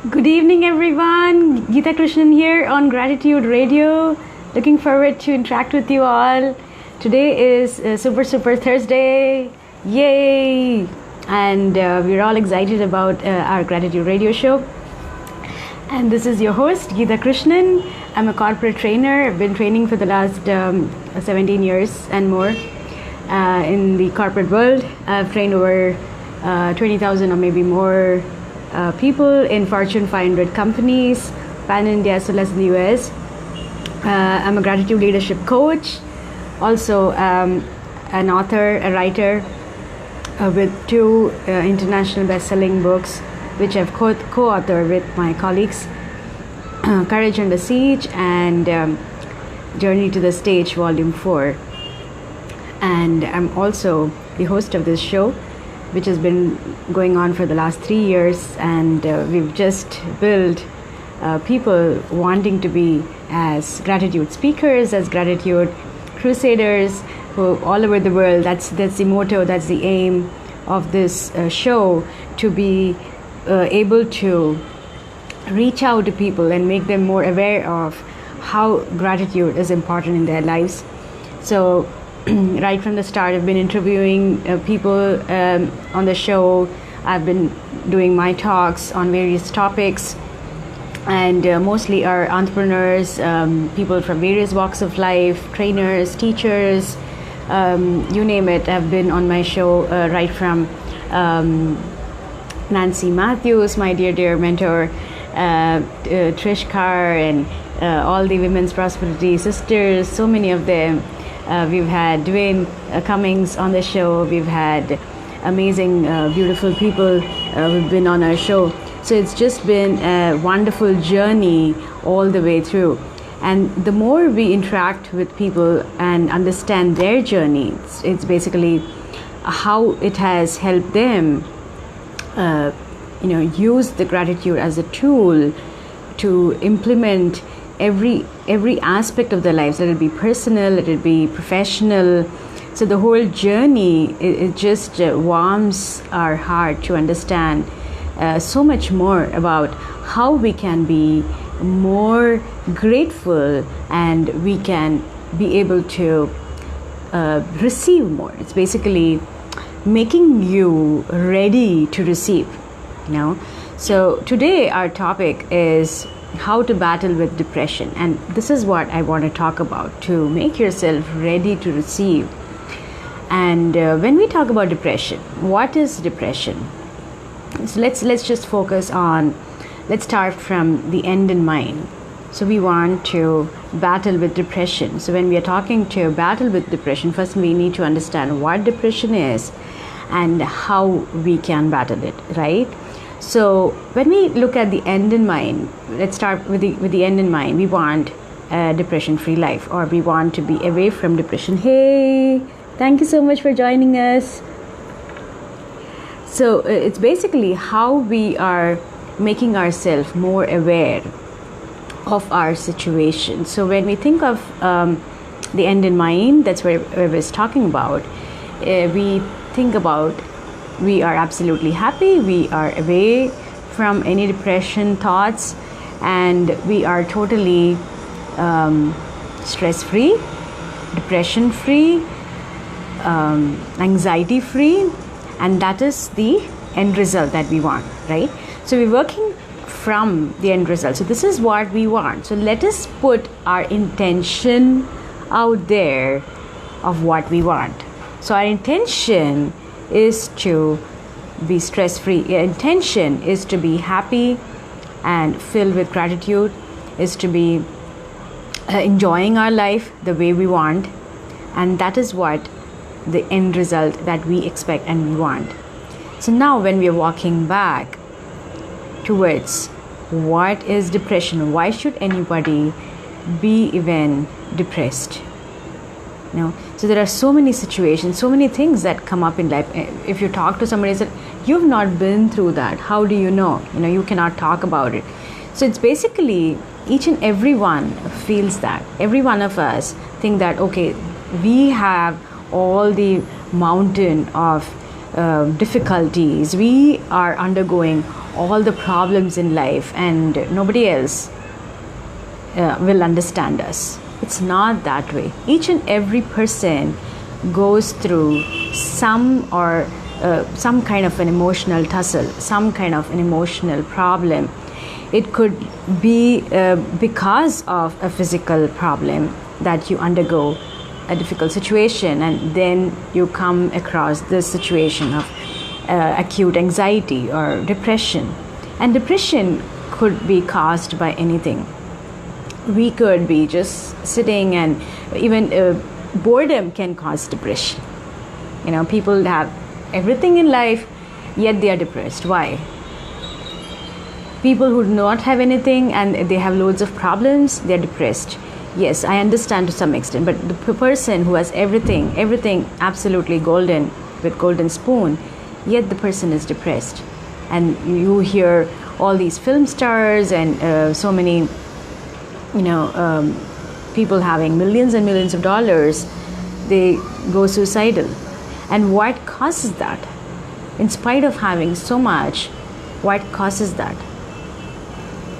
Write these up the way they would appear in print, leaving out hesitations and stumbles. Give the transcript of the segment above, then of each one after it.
Good evening, everyone. Geetha Krishnan here on Gratitude Radio. Looking forward to interact with you all. Today is Super Thursday. Yay! And we're all excited about our Gratitude Radio show. And this is your host, Geetha Krishnan. I'm a corporate trainer. I've been training for the last 17 years and more in the corporate world. I've trained over 20,000 or maybe more people in Fortune 500 companies, pan-India as well as in the US. I'm a gratitude leadership coach, also an author, a writer with 2 international best-selling books, which I've co-authored with my colleagues, Courage Under Siege and Journey to the Stage Volume 4. And I'm also the host of this show, which has been going on for the last 3 years, and we've just built people wanting to be as gratitude speakers, as gratitude crusaders who all over the world. That's the motto, that's the aim of this show, to be able to reach out to people and make them more aware of how gratitude is important in their lives. So right from the start, I've been interviewing people on the show. I've been doing my talks on various topics, and mostly are entrepreneurs, people from various walks of life, trainers, teachers, you name it. I've been on my show right from Nancy Matthews, my dear mentor, Trish Carr, and all the women's prosperity sisters, so many of them. We've had Dwayne Cummings on the show. We've had amazing, beautiful people who've been on our show. So it's just been a wonderful journey all the way through. And the more we interact with people and understand their journey, it's basically how it has helped them, use the gratitude as a tool to implement every aspect of their lives. It'll be personal, it'll be professional. So the whole journey, it just warms our heart to understand so much more about how we can be more grateful and we can be able to receive more. It's basically making you ready to receive, So today our topic is how to battle with depression, and this is what I want to talk about, to make yourself ready to receive. And when we talk about depression, what is depression? So let's just focus on, let's start from the end in mind. So we want to battle with depression. So when we are talking to battle with depression, first we need to understand what depression is and how we can battle it, right? So when we look at the end in mind, let's start with the end in mind. We want a depression-free life, or we want to be away from depression. Hey, thank you so much for joining us. So it's basically how we are making ourselves more aware of our situation. So when we think of the end in mind, that's what I was talking about. We think about, we are absolutely happy, we are away from any depression thoughts, and we are totally stress-free, depression-free, anxiety-free, and that is the end result that we want, right? So we're working from the end result. So this is what we want. So let us put our intention out there of what we want. So our intention is to be stress-free. Your intention is to be happy and filled with gratitude, is to be enjoying our life the way we want, and that is what the end result that we expect and we want. So now when we are walking back towards what is depression, why should anybody be even depressed? So there are so many situations, so many things that come up in life. If you talk to somebody and say, you've not been through that, how do you know? You cannot talk about it. So it's basically each and every one feels that. Every one of us think that, okay, we have all the mountain of difficulties. We are undergoing all the problems in life and nobody else will understand us. It's not that way. Each and every person goes through some kind of an emotional tussle, some kind of an emotional problem. It could be because of a physical problem that you undergo a difficult situation, and then you come across this situation of acute anxiety or depression. And depression could be caused by anything. We could be just sitting, and even boredom can cause depression. People have everything in life, yet they are depressed. Why? People who do not have anything and they have loads of problems, they are depressed. Yes, I understand to some extent, but the person who has everything absolutely golden, with golden spoon, yet the person is depressed. And you hear all these film stars and so many people having millions and millions of dollars, they go suicidal. And what causes that? In spite of having so much, what causes that?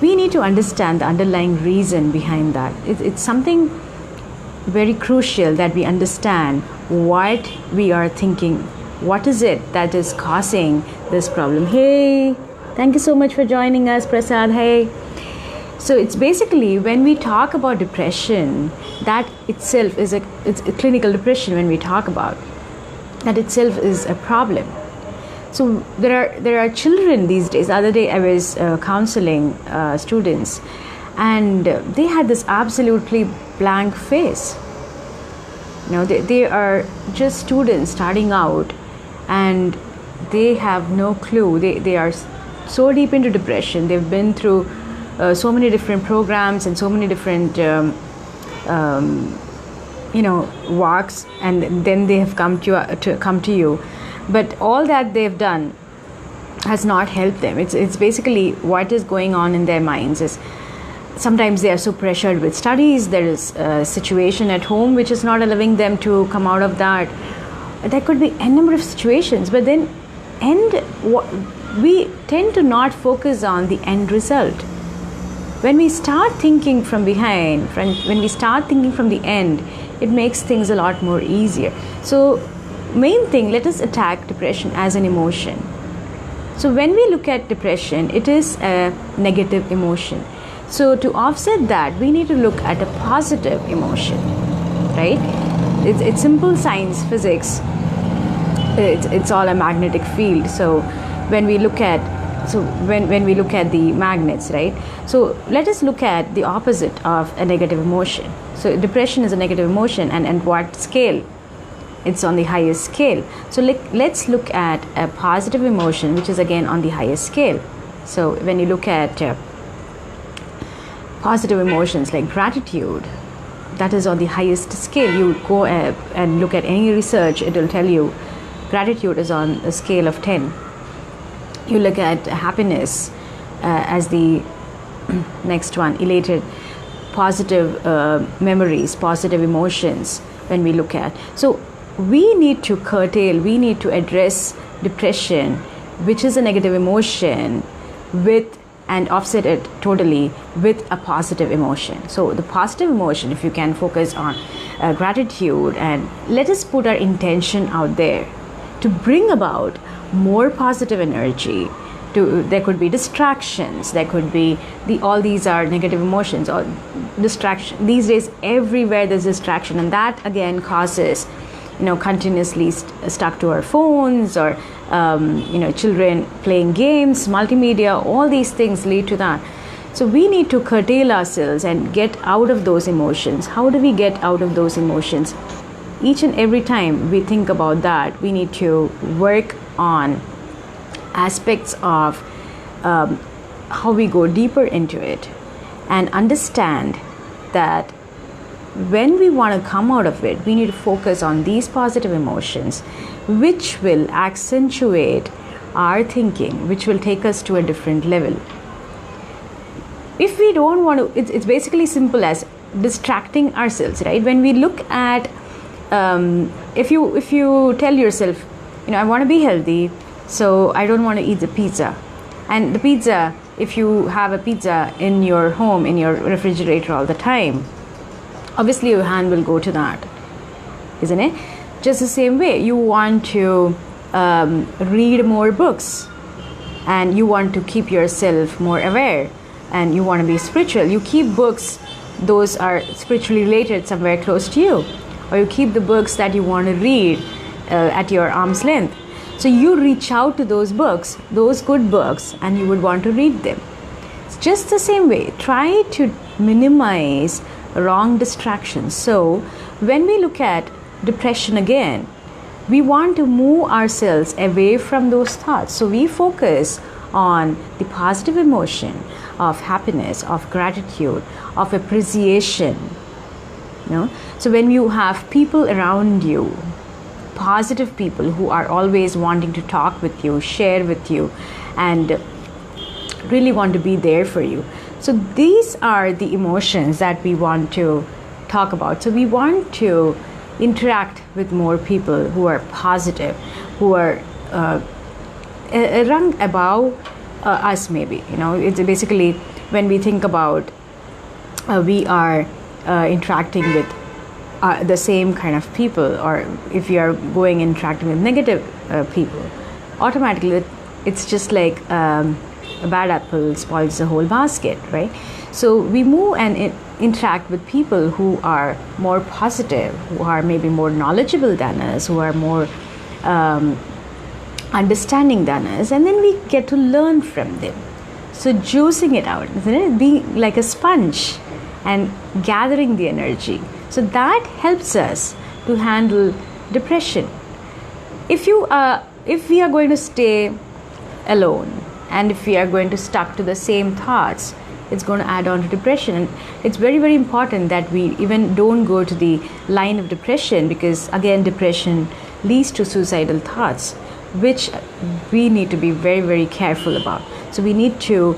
We need to understand the underlying reason behind that. It's something very crucial that we understand what we are thinking. What is it that is causing this problem? Hey, thank you so much for joining us, Prasad. Hey. So it's basically, when we talk about depression, that itself is it's a clinical depression. When we talk about that itself is a problem. So there are children these days. The other day I was counseling students, and they had this absolutely blank face. They are just students starting out, and they have no clue. They are so deep into depression. They've been through so many different programs and so many different walks, and then they have come to you. But all that they've done has not helped them. It's basically what is going on in their minds is, sometimes they are so pressured with studies. There is a situation at home which is not allowing them to come out of that. There could be a number of situations, but then we tend to not focus on the end result. When we start thinking from behind, when we start thinking from the end, it makes things a lot more easier. So main thing, let us attack depression as an emotion. So when we look at depression, it is a negative emotion. So to offset that, we need to look at a positive emotion, right? It's simple science, physics. It's all a magnetic field. So when we look at the magnets, right? So let us look at the opposite of a negative emotion. So depression is a negative emotion, and what scale? It's on the highest scale. So let's look at a positive emotion, which is again on the highest scale. So when you look at positive emotions like gratitude, that is on the highest scale. You go and look at any research, it will tell you gratitude is on a scale of 10. You look at happiness as the next one, elated, positive memories, positive emotions when we look at. So we need to curtail, we need to address depression, which is a negative emotion, and offset it totally with a positive emotion. So the positive emotion, if you can focus on gratitude, and let us put our intention out there to bring about more positive energy. There could be distractions, there could be all these are negative emotions or distraction. These days everywhere there's distraction, and that again causes continuously stuck to our phones, or children playing games, multimedia, all these things lead to that. So we need to curtail ourselves and get out of those emotions. How do we get out of those emotions? Each and every time we think about that, we need to work on aspects of how we go deeper into it and understand that when we want to come out of it, we need to focus on these positive emotions, which will accentuate our thinking, which will take us to a different level. If we don't want to, it's basically simple as distracting ourselves, right? When we look at, if you tell yourself, I want to be healthy, so I don't want to eat the pizza. And the pizza, if you have a pizza in your home, in your refrigerator all the time, obviously your hand will go to that, isn't it? Just the same way, you want to read more books, and you want to keep yourself more aware, and you want to be spiritual. You keep books, those are spiritually related, somewhere close to you, or you keep the books that you want to read at your arm's length. So you reach out to those books, those good books, and you would want to read them. It's just the same way. Try to minimize wrong distractions. So when we look at depression again, we want to move ourselves away from those thoughts. So we focus on the positive emotion of happiness, of gratitude, of appreciation. So when you have people around you, positive people who are always wanting to talk with you, share with you, and really want to be there for you. So these are the emotions that we want to talk about. So we want to interact with more people who are positive, who are a rung above us, maybe. It's basically when we think about we are interacting with the same kind of people, or if you are interacting with negative people, automatically it's just like a bad apple spoils the whole basket, right? So we move and interact with people who are more positive, who are maybe more knowledgeable than us, who are more understanding than us, and then we get to learn from them. So juicing it out, isn't it? Being like a sponge and gathering the energy. So that helps us to handle depression. If we are going to stay alone, and if we are going to stuck to the same thoughts, it's going to add on to depression. And it's very, very important that we even don't go to the line of depression, because again, depression leads to suicidal thoughts, which we need to be very, very careful about. So we need to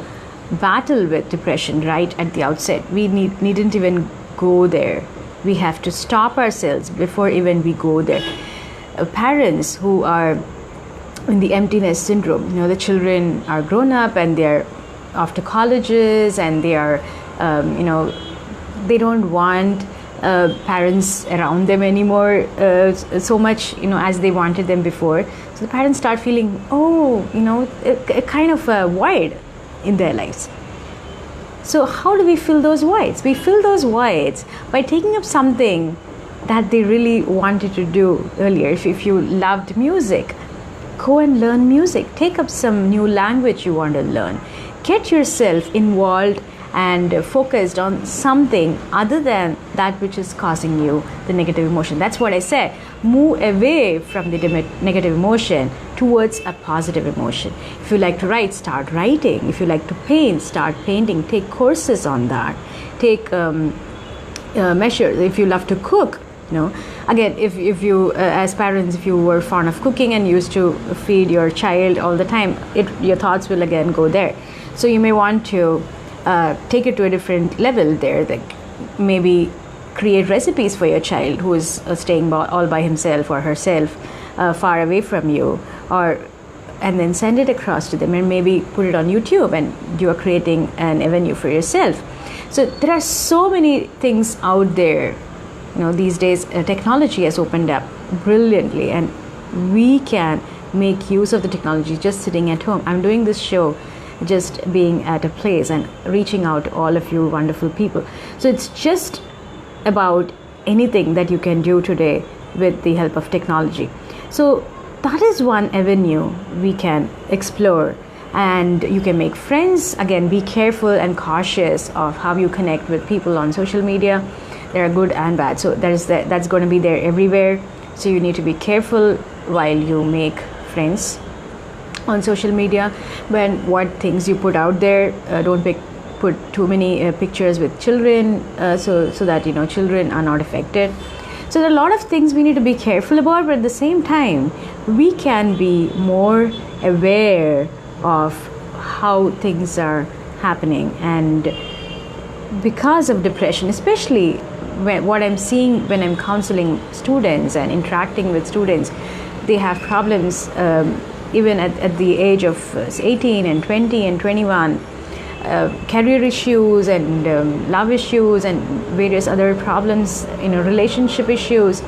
battle with depression right at the outset. We needn't even go there. We have to stop ourselves before even we go there. Parents who are in the emptiness syndrome, the children are grown up and they're off to colleges, and they are, they don't want parents around them anymore so much, as they wanted them before. So the parents start feeling, a kind of a void in their lives. So how do we fill those voids? We fill those voids by taking up something that they really wanted to do earlier. If you loved music, go and learn music. Take up some new language you want to learn. Get yourself involved and focused on something other than that which is causing you the negative emotion. That's what I said. Move away from the negative emotion towards a positive emotion. If you like to write, start writing. If you like to paint, start painting. Take courses on that. Take measures. If you love to cook, again, if you as parents, if you were fond of cooking and used to feed your child all the time, your thoughts will again go there. So you may want to take it to a different level there, like maybe create recipes for your child who is staying all by himself or herself far away from you, and then send it across to them, and maybe put it on YouTube, and you are creating an avenue for yourself. So there are so many things out there. These days technology has opened up brilliantly, and we can make use of the technology just sitting at home. I'm doing this show just being at a place and reaching out to all of you wonderful people. So it's just about anything that you can do today with the help of technology. So that is one avenue we can explore, and you can make friends. Again, be careful and cautious of how you connect with people on social media. There are good and bad, so that's going to be there everywhere. So you need to be careful while you make friends on social media. What things you put out there, don't put too many pictures with children, so that children are not affected. So there are a lot of things we need to be careful about, but at the same time we can be more aware of how things are happening. And because of depression, especially what I'm seeing when I'm counseling students and interacting with students, they have problems even at the age of 18 and 20 and 21, career issues and love issues and various other problems, relationship issues.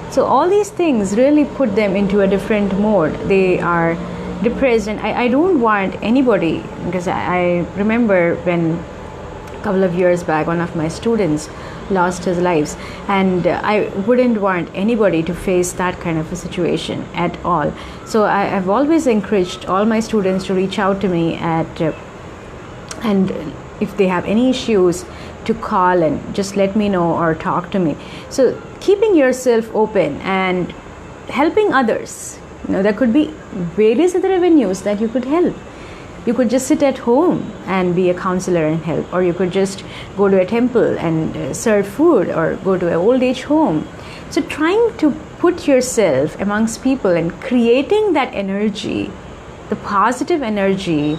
So all these things really put them into a different mode. They are depressed, and I don't want anybody, because I remember when a couple of years back one of my students lost his lives, and I wouldn't want anybody to face that kind of a situation at all. So I've always encouraged all my students to reach out to me and if they have any issues, to call and just let me know or talk to me. So keeping yourself open and helping others, there could be various other avenues that you could help. You could just sit at home and be a counselor and help, or you could just go to a temple and serve food, or go to an old age home. So trying to put yourself amongst people and creating that energy, the positive energy,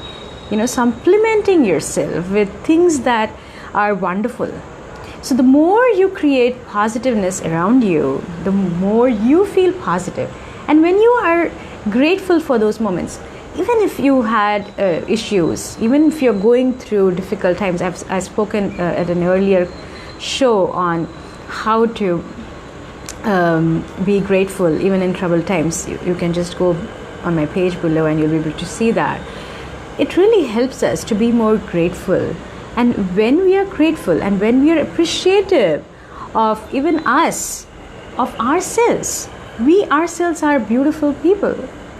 supplementing yourself with things that are wonderful. So the more you create positiveness around you, the more you feel positive. And when you are grateful for those moments, even if you had issues, even if you're going through difficult times, I've spoken at an earlier show on how to be grateful even in troubled times. You can just go on my page below and you'll be able to see that. It really helps us to be more grateful. And when we are grateful and when we are appreciative of even us, of ourselves, we ourselves are beautiful people.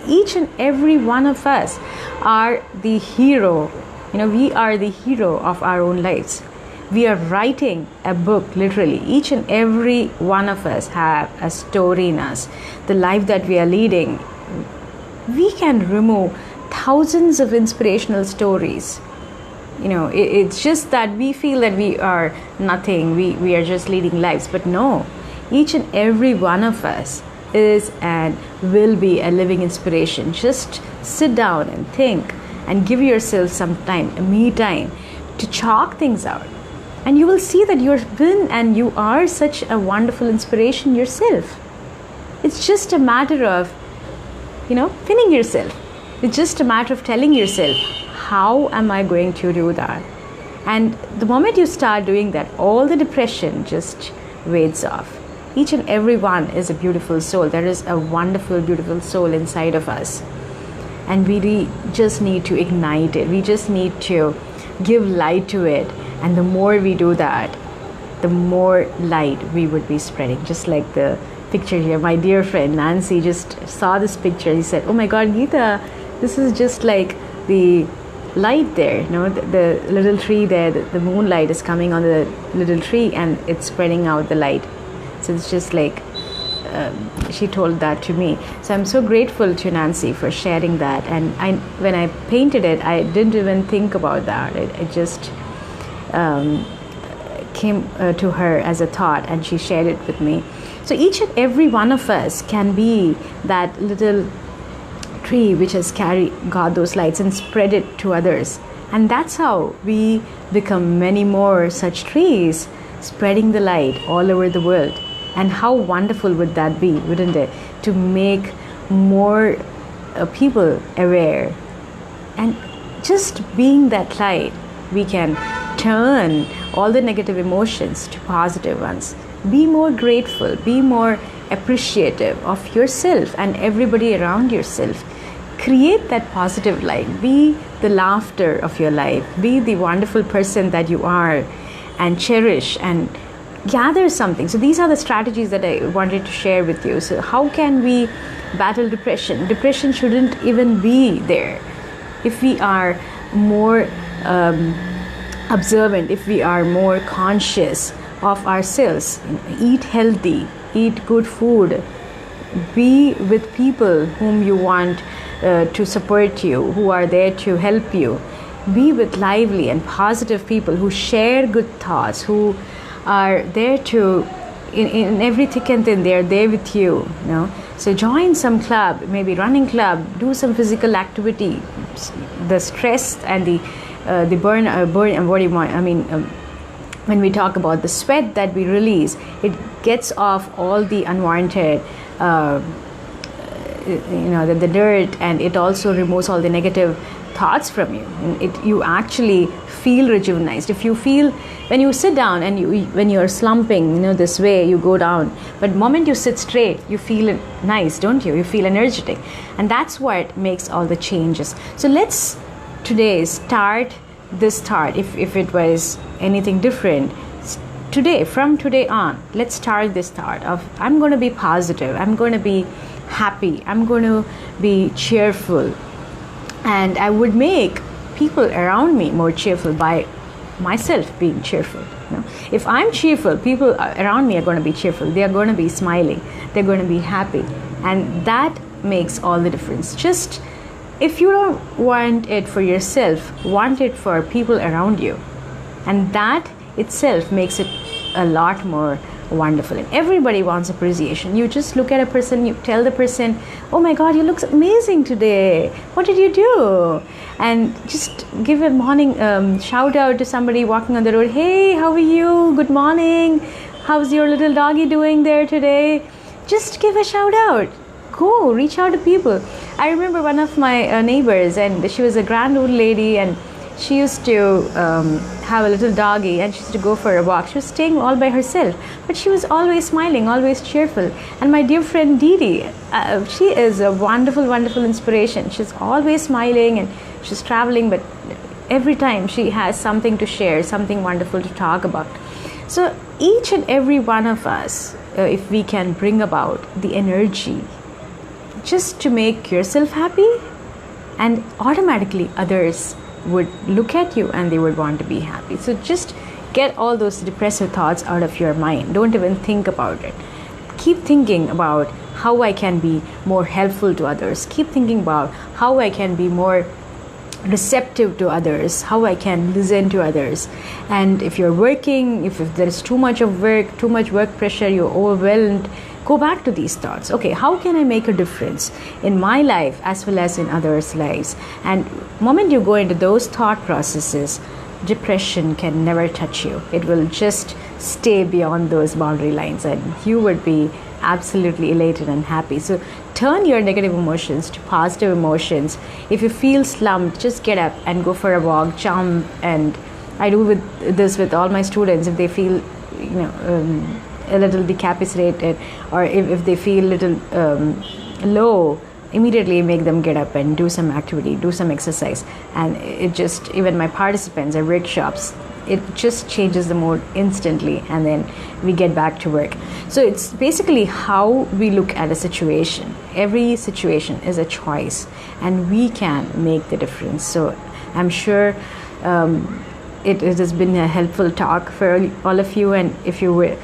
Each and every one of us are the hero. We are the hero of our own lives. We are writing a book, literally. Each and every one of us have a story in us. The life that we are leading, we can remove thousands of inspirational stories. It's just that we feel that we are nothing, we are just leading lives. But no, each and every one of us is and will be a living inspiration. Just sit down and think and give yourself some time, me time, to chalk things out, and you will see that you've been and you are such a wonderful inspiration yourself. It's just a matter of pinning yourself. It's just a matter of telling yourself, how am I going to do that? And the moment you start doing that, all the depression just fades off. Each and every one is a beautiful soul. There is a wonderful, beautiful soul inside of us. And we just need to ignite it. We just need to give light to it. And the more we do that, the more light we would be spreading. Just like the picture here. My dear friend Nancy just saw this picture. He said, "Oh my God, Geetha, this is just like the light there, the little tree there, the moonlight is coming on the little tree and it's spreading out the light." So it's just like she told that to me. So I'm so grateful to Nancy for sharing that. And when I painted it, I didn't even think about that. It just came to her as a thought, and she shared it with me. So each and every one of us can be that little tree which has got those lights and spread it to others. And that's how we become many more such trees, spreading the light all over the world. And how wonderful would that be, wouldn't it? To make more people aware. And just being that light, we can turn all the negative emotions to positive ones. Be more grateful, be more appreciative of yourself and everybody around yourself. Create that positive light. Be the laughter of your life. Be the wonderful person that you are, and cherish and gather something. So these are the strategies that I wanted to share with you. So how can we battle depression? Depression shouldn't even be there. If we are more observant, if we are more conscious of ourselves, eat healthy, eat good food, be with people whom you want to support you, who are there to help you. Be with lively and positive people who share good thoughts, who are there to, in every thick and thin, they are there with you. So join some club, maybe running club, do some physical activity. The stress and the burn what do you want? When we talk about the sweat that we release, it gets off all the unwanted the dirt, and it also removes all the negative thoughts from you, and you actually feel rejuvenated. If you feel, when you sit down and when you're slumping, this way, you go down, but the moment you sit straight, you feel nice, don't you? You feel energetic, and that's what makes all the changes. So let's today start this thought. If it was anything different, today, from today on, let's start this thought of, I'm going to be positive, I'm going to be happy, I'm going to be cheerful, and I would make people around me more cheerful by myself being cheerful. If I'm cheerful, people around me are going to be cheerful. They are going to be smiling, they're going to be happy, and that makes all the difference. Just, if you don't want it for yourself, want it for people around you, and that itself makes it a lot more wonderful. And everybody wants appreciation. You just look at a person, you tell the person, oh my God, you look amazing today, what did you do? And just give a morning shout out to somebody walking on the road. Hey, how are you? Good morning. How's your little doggy doing there today? Just give a shout out. Go reach out to people. I remember one of my neighbors, and she was a grand old lady, and she used to have a little doggy, and she used to go for a walk. She was staying all by herself, but she was always smiling, always cheerful. And my dear friend Didi, she is a wonderful, wonderful inspiration. She's always smiling, and she's traveling, but every time she has something to share, something wonderful to talk about. So each and every one of us, if we can bring about the energy just to make yourself happy, and automatically others would look at you and they would want to be happy. So just get all those depressive thoughts out of your mind. Don't even think about it. Keep thinking about how I can be more helpful to others. Keep thinking about how I can be more receptive to others, how I can listen to others. And if you're working, if there is too much work pressure, you're overwhelmed, go back to these thoughts. Okay, how can I make a difference in my life as well as in others' lives? And the moment you go into those thought processes, depression can never touch you. It will just stay beyond those boundary lines, and you would be absolutely elated and happy. So turn your negative emotions to positive emotions. If you feel slumped, just get up and go for a walk, jump. And I do this with all my students. If they feel a little decapitated, or if they feel a little low, immediately make them get up and do some activity, do some exercise. And it just, even my participants at workshops, it just changes the mood instantly, and then we get back to work. So it's basically how we look at a situation. Every situation is a choice, and we can make the difference. So I'm sure it has been a helpful talk for all of you, and if you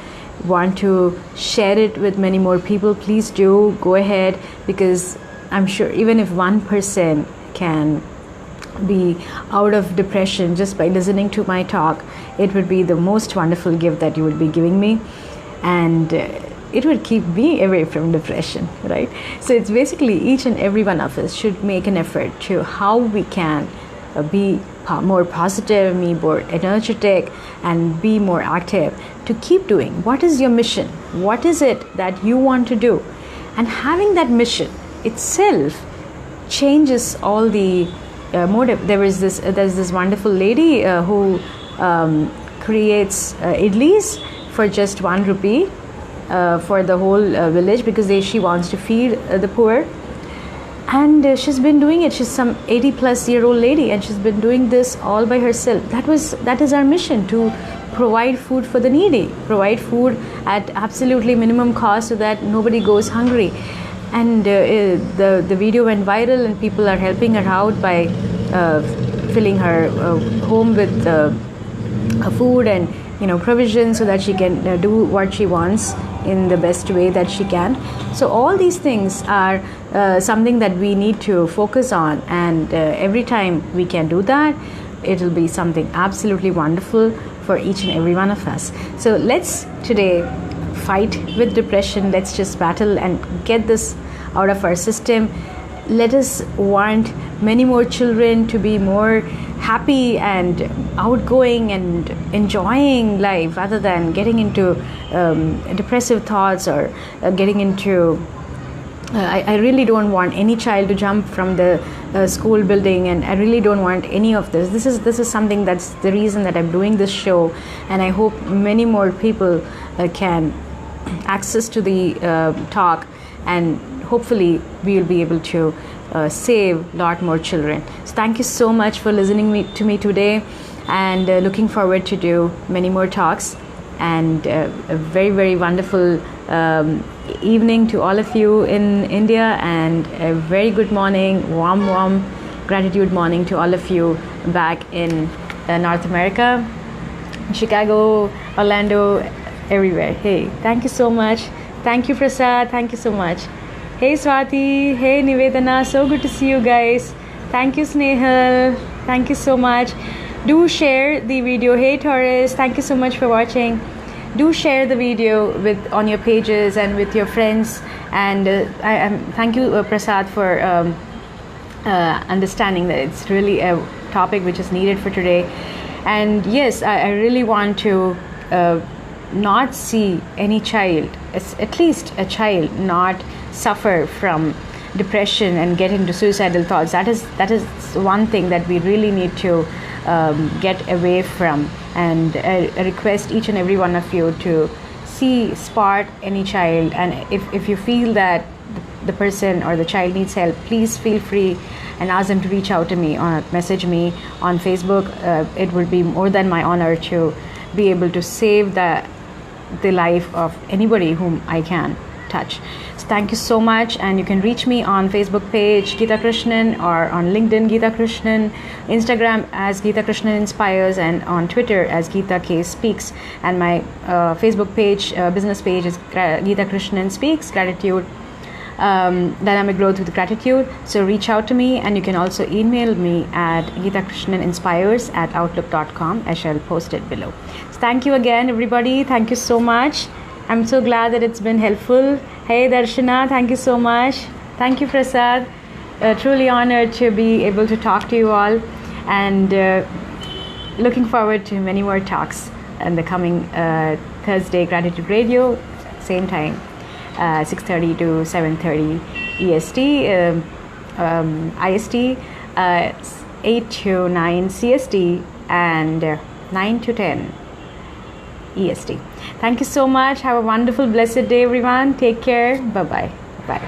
want to share it with many more people, please do go ahead, because I'm sure even if one person can be out of depression just by listening to my talk, it would be the most wonderful gift that you would be giving me, and it would keep me away from depression, right? So it's basically each and every one of us should make an effort to how we can be more positive, be more energetic, and be more active to keep doing. What is your mission? What is it that you want to do? And having that mission itself changes all the motive. There's this wonderful lady who creates idlis for just 1 rupee for the whole village, because she wants to feed the poor. And she's been doing it. She's some 80-plus-year-old lady, and she's been doing this all by herself. That is our mission, to provide food for the needy, provide food at absolutely minimum cost so that nobody goes hungry. And the video went viral, and people are helping her out by filling her home with food and provisions, so that she can do what she wants in the best way that she can. So all these things are something that we need to focus on, and every time we can do that, it will be something absolutely wonderful for each and every one of us. So let's today fight with depression. Let's just battle and get this out of our system. Let us want many more children to be more happy and outgoing and enjoying life, rather than getting into depressive thoughts, or getting into I really don't want any child to jump from the school building, and I really don't want any of this. This is something that's the reason that I'm doing this show, and I hope many more people can access to the talk, and hopefully we will be able to save a lot more children. So thank you so much for listening to me today, and looking forward to do many more talks, and a very, very wonderful evening to all of you in India, and a very good morning, warm gratitude morning to all of you back in North America, Chicago, Orlando, everywhere. Hey, thank you so much. Thank you, Prasad. Thank you so much. Hey, Swati. Hey, Nivedana. So good to see you guys. Thank you, Snehal. Thank you so much. Do share the video. Hey, Taurus. Thank you so much for watching. Do share the video on your pages and with your friends. And thank you, Prasad, for understanding that it's really a topic which is needed for today. And yes, I really want to not see any child, at least a child, not suffer from depression and get into suicidal thoughts. That is one thing that we really need to get away from. And I request each and every one of you to spot any child, and if you feel that the person or the child needs help, please feel free and ask them to reach out to me or message me on Facebook. It would be more than my honor to be able to save the life of anybody whom I can touch. So thank you so much, and you can reach me on Facebook page Geetha Krishnan, or on LinkedIn Geetha Krishnan, Instagram as Geetha Krishnan Inspires, and on Twitter as Geetha K Speaks. And my Facebook page, business page, is Geetha Krishnan Speaks Gratitude, Dynamic Growth with Gratitude. So reach out to me, and you can also email me at geethakrishnaninspires@outlook.com. I shall post it below. So thank you again, everybody. Thank you so much. I'm so glad that it's been helpful. Hey, Darshana, thank you so much. Thank you, Prasad. Truly honored to be able to talk to you all, and looking forward to many more talks in the coming Thursday Gratitude Radio, same time, 6:30 to 7:30 EST, IST, 8 to 9 CST, and 9 to 10 EST. Thank you so much. Have a wonderful, blessed day, everyone. Take care. Bye-bye. Bye.